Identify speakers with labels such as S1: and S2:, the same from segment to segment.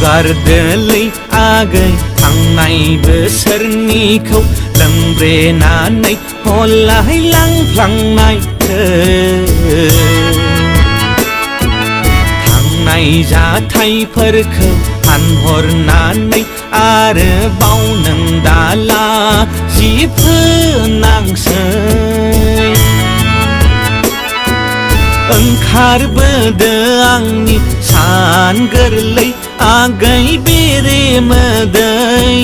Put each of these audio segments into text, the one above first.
S1: हगारदोलै आगै थांनाय बोसोरनिखौ लोंब्रेनानै हलाय लांफ्लांनायखौ थांनाय जाथायफोरखौ फानहरनानै आरोबाव नों दाला जि फोनांसै ओंखारबोदो आंनि सान गोरलै आगै बेरे मोदै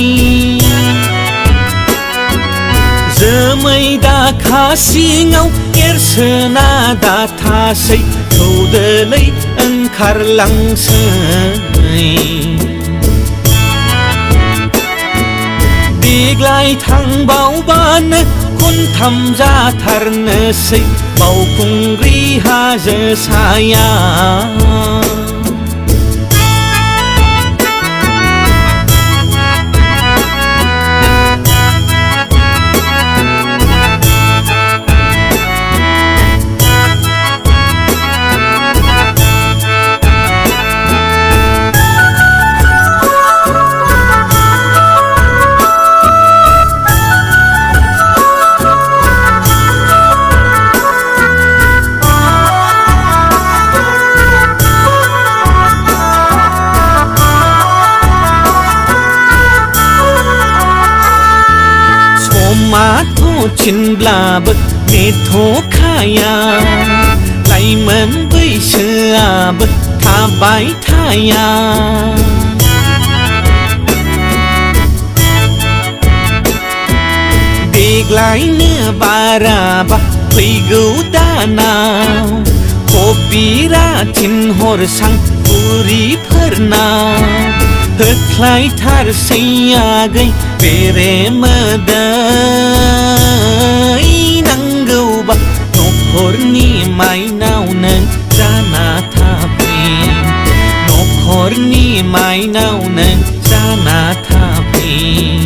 S1: जोमै दाखा सिङाव एरसोना दाथासै थौदोलै ओंखारलांसै देग्लाय थांबावबानो खनथाम जाथारनोसै बावखुंग्रि हाजो साया समाथ' थिनब्लाबो नेथ'खाया लाइमोन बैसोआबो थाबाय थाया देग्लायनो बाराबा फैगौ दानाव कबिरा थिनहरसां बुरिफोरनाव होख्लायथारसै आगै बेरे मोदै नांगौबा न'खरनि माइनाव नों जाना थाफै न'खरनि माइनाव नों जाना थाफै।